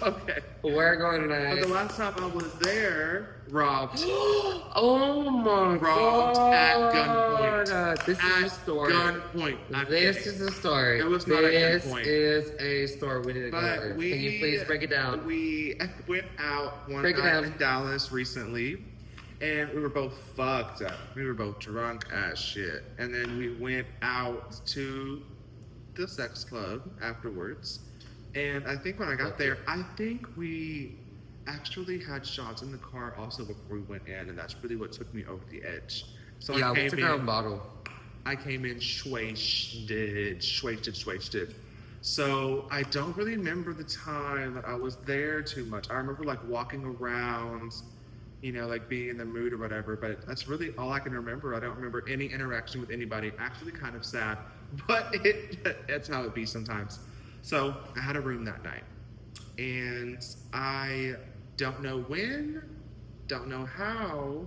Okay. We're going But tonight. the last time I was there, robbed. Oh my Robbed god! at gunpoint. This is At a story. gunpoint. I'm This kidding. is a story. It was not at This gunpoint. is a story. We need to go But there. we Can you please break it down? We went out one Break it night down. in Dallas recently, and we were both fucked up. We were both drunk as shit, and then we went out to the sex club afterwards. And I think when I got there, I think we actually had shots in the car also before we went in, and that's really what took me over the edge. So Yeah, I we came took in. our own bottle. I came in schwasted. So I don't really remember the time that I was there too much. I remember like walking around, you know, like being in the mood or whatever, but that's really all I can remember. I don't remember any interaction with anybody. Actually kind of sad, but that's how it be sometimes. So I had a room that night, and I don't know when, don't know how,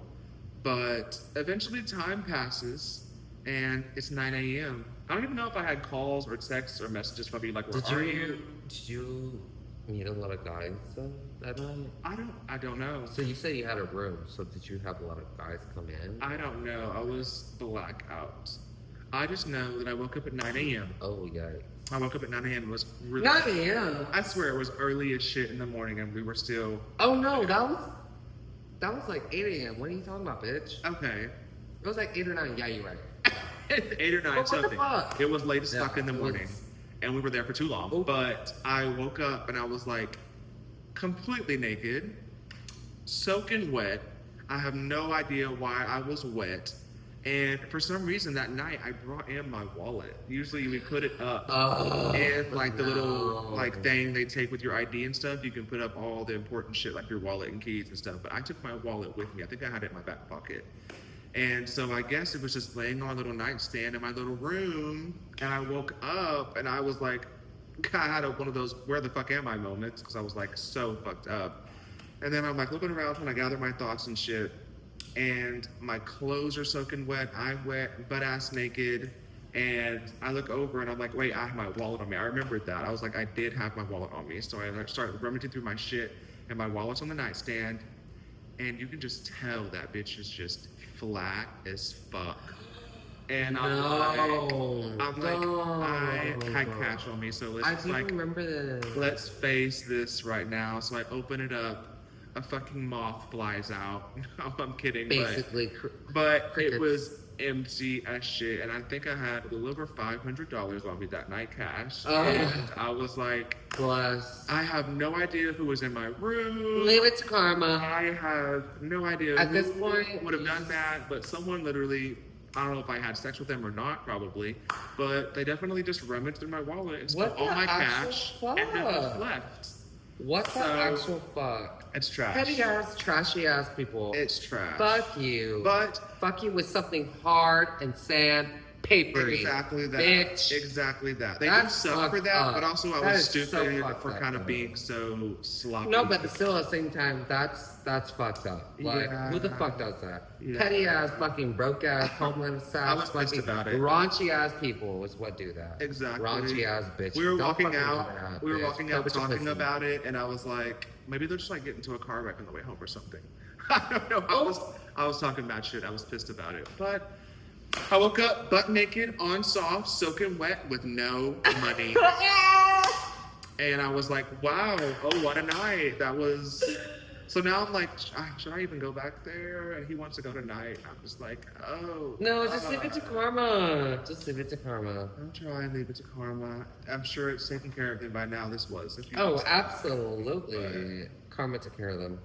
but eventually time passes and it's 9 a.m. I don't even know if I had calls or texts or messages from people like, where are you? Did you meet a lot of guys that night? I don't know. So you said you had a room. So did you have a lot of guys come in? I don't know. I was blackout. I just know that I woke up at 9 a.m. Oh yeah. I woke up at 9 a.m. It was really 9 a.m. I swear it was early as shit in the morning and we were still Oh no, that was like 8 a.m. What are you talking about, bitch? okay. It was like 8 or 9. Yeah, you're right. 8 or 9 But what the something. fuck? It was late as Yeah, fuck in the it morning. was- And we were there for too long. Oh. But I woke up and I was like completely naked, soaking wet. I have no idea why I was wet. And for some reason that night I brought in my wallet. Usually we put it up Oh, and like the little no. like thing they take with your ID and stuff, you can put up all the important shit like your wallet and keys and stuff. But I took my wallet with me. I think I had it in my back pocket. And so I guess it was just laying on a little nightstand in my little room. And I woke up and I was like, I had one of those where the fuck am I moments because I was like so fucked up. And then I'm like looking around trying to gather my thoughts and shit. And my clothes are soaking wet. I'm wet, butt ass naked. And I look over and I'm like, wait, I have my wallet on me. I remembered that. I was like, I did have my wallet on me. So I started rummaging through my shit and my wallet's on the nightstand. And you can just tell that bitch is just flat as fuck. And I'm like, I had cash on me, so let's I just do like, remember this. let's face this right now. So I open it up, a fucking moth flies out. No, I'm kidding, Basically, but it crickets. was empty as shit. And I think I had a little over $500 on me that night cash. Oh. And I was like, bless. I have no idea who was in my room. Leave it to karma. I have no idea At who this point, would have done that, but someone literally, I don't know if I had sex with them or not, probably, but they definitely just rummaged through my wallet and stole What all the my actual cash and then just fuck? left. What the So- actual fuck? It's trash. Petty ass, trashy ass people. It's trash. Fuck you. But Fuck you with something hard and sandpapery. exactly that. Bitch. Exactly that. They do That's suck for fucked that, up. but also I That was is so stupid fucked for up, kind of though. being so sloppy. No, but still at the same time, that's fucked up. Like, Yeah. who the fuck does that? Yeah. Petty ass, fucking broke ass, homeless I was ass, pissed fucking about it. raunchy ass people is what do that. Exactly. Raunchy ass bitches. We were Don't walking fucking out. do that, We were bitch. walking Go out with your talking pussy. about it, and I was like, maybe they'll just like get into a car wreck on the way home or something. I don't know. I was talking bad shit. I was pissed about it. But I woke up butt naked, on soft, soaking wet with no money. And I was like, wow, oh, what a night. That was. So now I'm like, should I even go back there? And he wants to go tonight. I'm just like, oh. No, just leave it to karma. Just leave it to karma. I'll try and leave it to karma. I'm sure it's taken care of him by now. This was. If you Oh, absolutely. Karma took care of them.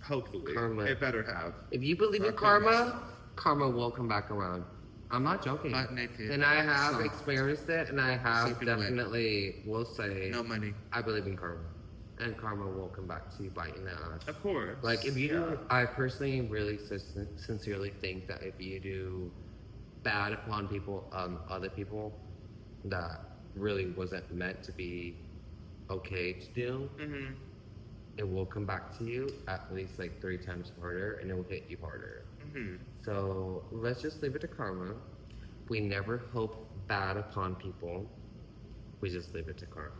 Hopefully. Karma. It better have. If you believe in karma, karma will come back around. I'm not joking. Butt naked. And I have Soft. experienced it, and I have Soaking wet. definitely will say, No money. I believe in karma. And karma will come back to you biting the ass. Of course. Like, if you Yeah. do, I personally really sincerely think that if you do bad upon people, other people, that really wasn't meant to be okay to do, Mm-hmm. it will come back to you at least like 3 times harder, and it will hit you harder. Mm-hmm. So let's just leave it to karma. We never hope bad upon people. We just leave it to karma.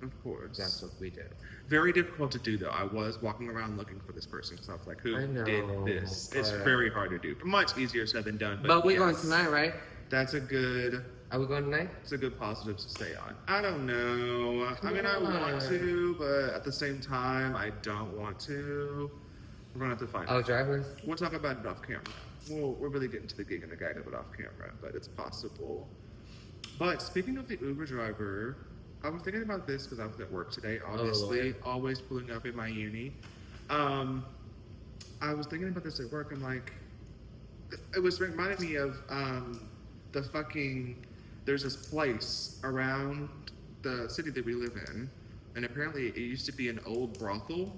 Of course. That's what we do. Very difficult to do, though. I was walking around looking for this person because I was like, who I know, did this? It's but- very hard to do. Much easier said than done. But we're yes, going tonight, right? That's a good. Are we going tonight? It's a good positive to stay on. I don't know. I mean, I Come want on. to, but at the same time, I don't want to. We're gonna have to find Oh, out. drivers. We'll talk about it off camera. We're really getting to the gig and the gag of it off camera, but it's possible. But speaking of the Uber driver, I was thinking about this because I was at work today. Obviously, Lord. always pulling up in my uni. I was thinking about this at work. And like, it was reminding me of the fucking. There's this place around the city that we live in, and apparently it used to be an old brothel.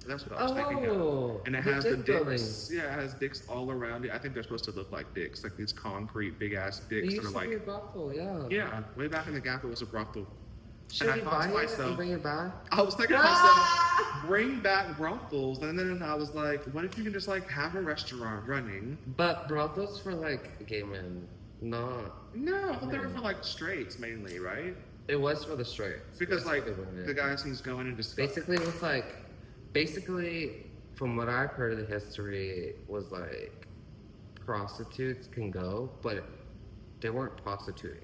That's what I was thinking of. Oh, And it the has the dick building. dicks. Yeah, it has dicks all around it. I think they're supposed to look like dicks, like these concrete big ass It dicks that used are to be a like. brothel, yeah. Yeah, way back in the Gap, it was a brothel. Should And we I thought buy to it myself- and bring it back? I was thinking to myself, bring back brothels, and then I was like, what if you can just like have a restaurant running? But brothels for like gay men, not. No, I thought they were for like straights mainly, right? It was for the straights. Because It's like for the women. the guys he's going into Basically, it was like, basically, from what I've heard of the history, was like, prostitutes can go, but they weren't prostituting.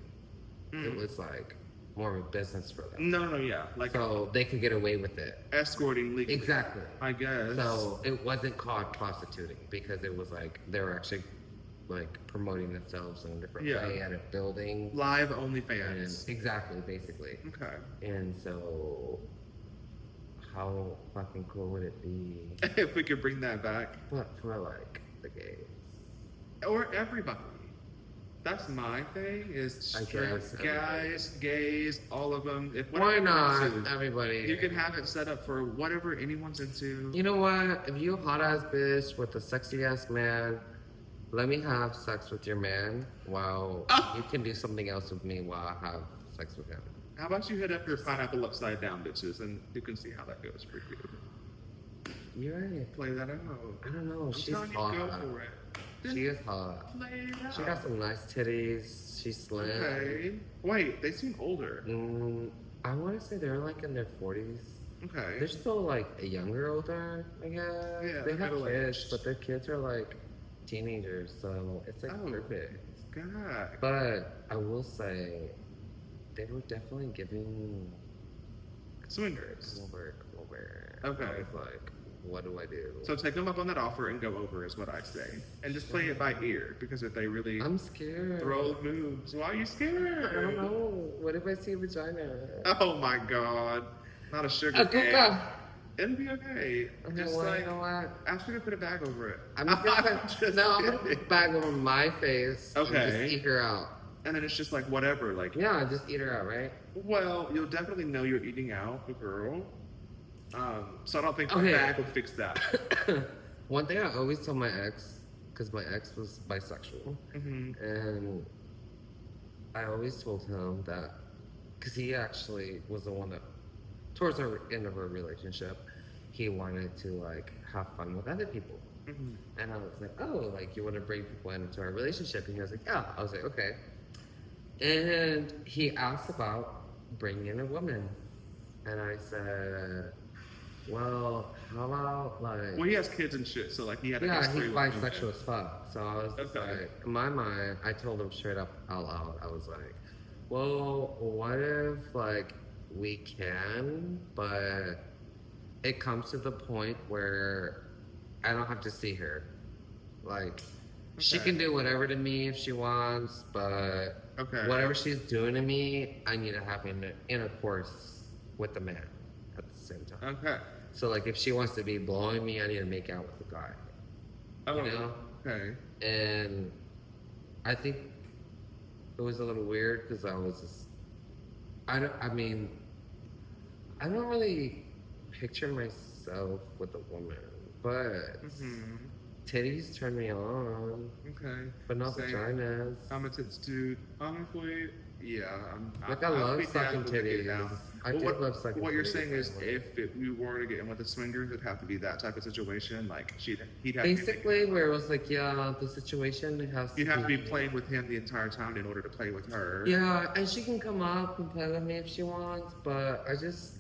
It was like more of a business for them. No, yeah, like So they could get away with it. escorting legally. Exactly. I guess. So it wasn't called prostituting because it was like they were actually like promoting themselves in a different Yeah. way at a building. Live And OnlyFans. exactly, basically. Okay. And so, how fucking cool would it be? If we could bring that back. But for like the gays. Or everybody. That's my thing. Is I straight guess guys, gays, all of them. If Why whatever you're not? into, Everybody. You can have it set up for whatever anyone's into. You know what? If you a hot ass bitch with a sexy ass man, let me have sex with your man while you can do something else with me while I have sex with him. How about you hit up your pineapple upside down bitches and you can see how that goes for you. You're right. Play that out. I don't know. I'm She's telling you, hot. go for it. She is hot. Play it out. She got some nice titties. She's slim. Okay. Wait, they seem older. I want to say they're like in their 40s. Okay. They're still like a younger older, I guess. Yeah, they they're have middle-aged. kids, but their kids are like teenagers, so it's like Oh. perfect. God. But I will say, they were definitely giving Swingers. over. Okay. I was like, what do I do? So take them up on that offer and go over is what I say. And just play it by ear because if they really I'm scared. throw moves, why are you scared? I don't know. What if I see a vagina? Oh my god. Not a sugar A cane. kuka. It'll be okay. Okay, Just well, like you know what? ask her to put a bag over it. I'm just gonna Just no, I'm gonna kidding. put a bag over my face and Okay. just eat her out. And then it's just like whatever. Like, Yeah, just eat her out, right? well, you'll definitely know you're eating out a girl. So I don't think Okay. the bag would fix that. One thing I always told my ex, because my ex was bisexual, hmm and I always told him that, because he actually was the one that, towards the end of our relationship, he wanted to like have fun with other people. hmm And I was like, oh, like you want to bring people into our relationship? And he was like, yeah. I was like, okay. And he asked about bringing in a woman. And I said, well, how about like? Well, he has kids and shit, so like he had a Yeah, history he's with women. bisexual as fuck. So I was just Okay. like, in my mind, I told him straight up out loud. I was like, well, what if like we can, but it comes to the point where I don't have to see her. Like, she Okay. can do whatever to me if she wants, but Okay. whatever she's doing to me, I need to have intercourse with the man at the same time. Okay. So like, if she wants to be blowing me, I need to make out with the guy. Oh, You know? okay. And I think it was a little weird because I was just, I mean, I don't really picture myself with a woman, but Mm-hmm. titties turn me on, Okay. but not Same. vaginas. I'm a tits dude. Honestly, yeah. Like, I I'll love be down sucking to get titties. down. I But did love sucking What you're titties, saying is, like- if we were to get in with a swinger, it'd have to be that type of situation. Like he'd have to Basically, where it was like, yeah, the situation has you'd have to be playing with him the entire time in order to play with her. Yeah, and she can come up and play with me if she wants, but I just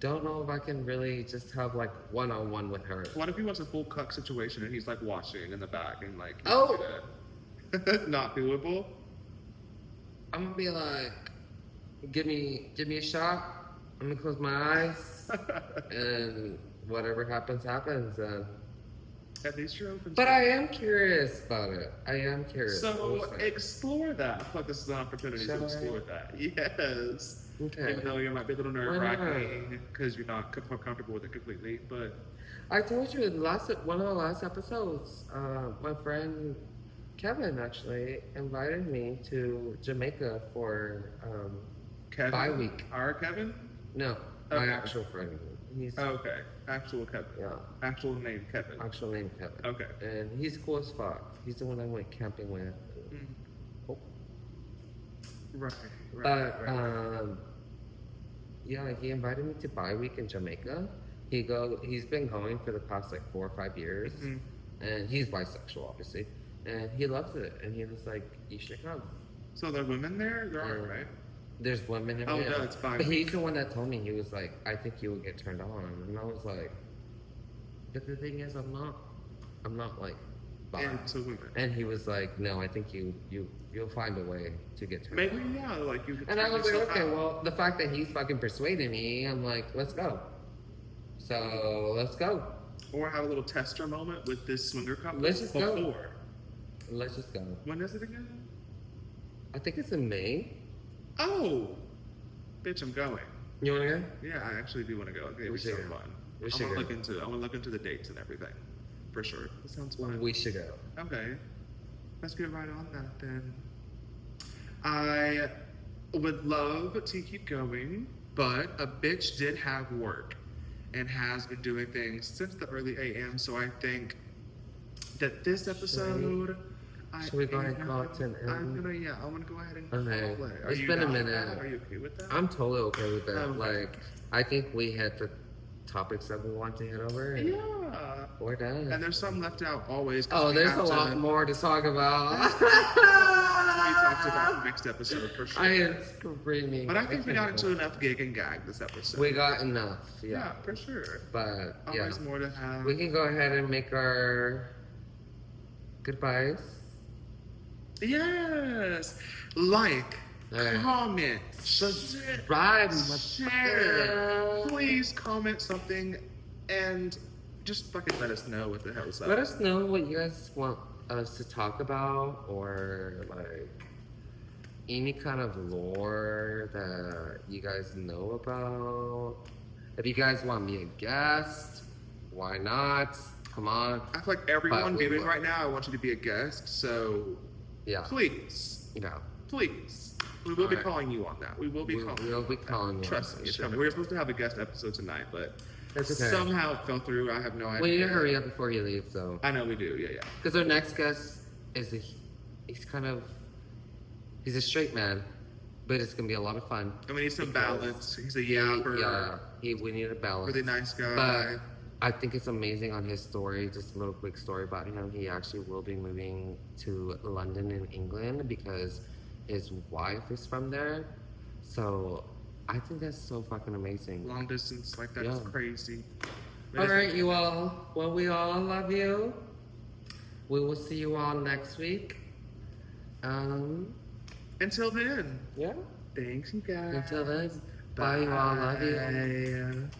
don't know if I can really just have like one-on-one with her. What if he wants a full cuck situation and he's like watching in the back and like Oh! not doable? I'm gonna be like, give me a shot. I'm gonna close my eyes, and whatever happens, happens. At least you're open. But to I it. am curious about it. I am curious. I So was like, explore that. I feel like this is an opportunity Shall to I? explore that. Yes. okay. Even though you might be a little Why nerve not? wracking because you're not comfortable with it completely, but I told you in one of the last episodes, my friend Kevin actually invited me to Jamaica for Kevin, bye week. Our Kevin? No, my Okay. actual friend. He's Okay, actual Kevin. yeah, Actual name Kevin. actual name Kevin. Okay. And he's cool as fuck. He's the one I went camping with. Mm. Oh. Right. But right. yeah, he invited me to bye week in Jamaica. He's been going for the past like 4 or 5 years, Mhm. and he's bisexual, obviously, and he loves it. And he was like, "You should come." So there are women there? There are, Yeah. right? There's women in Oh, there. no, it's bye But week. he's the one that told me. He was like, "I think you would get turned on," and I was like, "But the thing is, I'm not like bi." And so women. And he was like, "No, I think you'll find a way to get turned Maybe, on." yeah, like you could And I turn was like, yourself "Okay, out. well, the fact that he's fucking persuading me, I'm like, let's go." So let's go. Or have a little tester moment with this swinger couple. Let's just go. before. Let's just go. When is it again? I think it's in May. Oh! Bitch, I'm going. You wanna go? Yeah, I actually do want to go. Okay, it'd We be so should go. fun. We I should want to go. look into the dates and everything. For sure. That sounds fun. We should go. Okay. Let's get right on that then. I would love to keep going, but a bitch did have work and has been doing things since the early AM, so I think that this episode. should we go ahead and call it to an I'm end? gonna, I'm gonna go ahead and Okay. call it. Are It's you been a down with minute. that? Are you okay with that? I'm totally okay with that. Okay. Like, I think we hit the topics that we want to hit over, and Yeah. we're done. And there's some left out always. 'cause Oh, we there's have a lot to- more to talk about. We talked about next episode for sure. I am screaming. But I think we got into enough gig and gag this episode. We got enough, yeah, yeah. for sure. But yeah, Always more to have. we can go ahead and make our goodbyes. Yes, like, Alright. comment, Subscribe, share. Please comment something, and just fucking let us know what the hell's up. Let us know what you guys want us to talk about, or like any kind of lore that you guys know about. If you guys want me a guest, why not? Come on. I feel like everyone But we viewing will. right now, I want you to be a guest. So Yeah. please, You know. please, we will be Alright. calling you on that. We will be calling. We'll be calling you. Trust on me. that. Trust me. We were supposed to have a guest episode tonight, but It's okay. somehow it fell through. I have no idea. We need to hurry up before you leave, so. I know we do. Yeah, yeah. Because our next guest is he's a straight man, but it's gonna be a lot of fun. And we need some Because balance. He's a yapper. We need a balance. Really nice guy. But I think it's amazing on his story. Just a little quick story about him. He actually will be moving to London in England because his wife is from there. So I think that's so fucking amazing. Long distance like that is Yeah. crazy. All right, you all. Well, we all love you. We will see you all next week. Until then, Yeah. thanks you guys. Until then, bye, you all. Love you. Bye.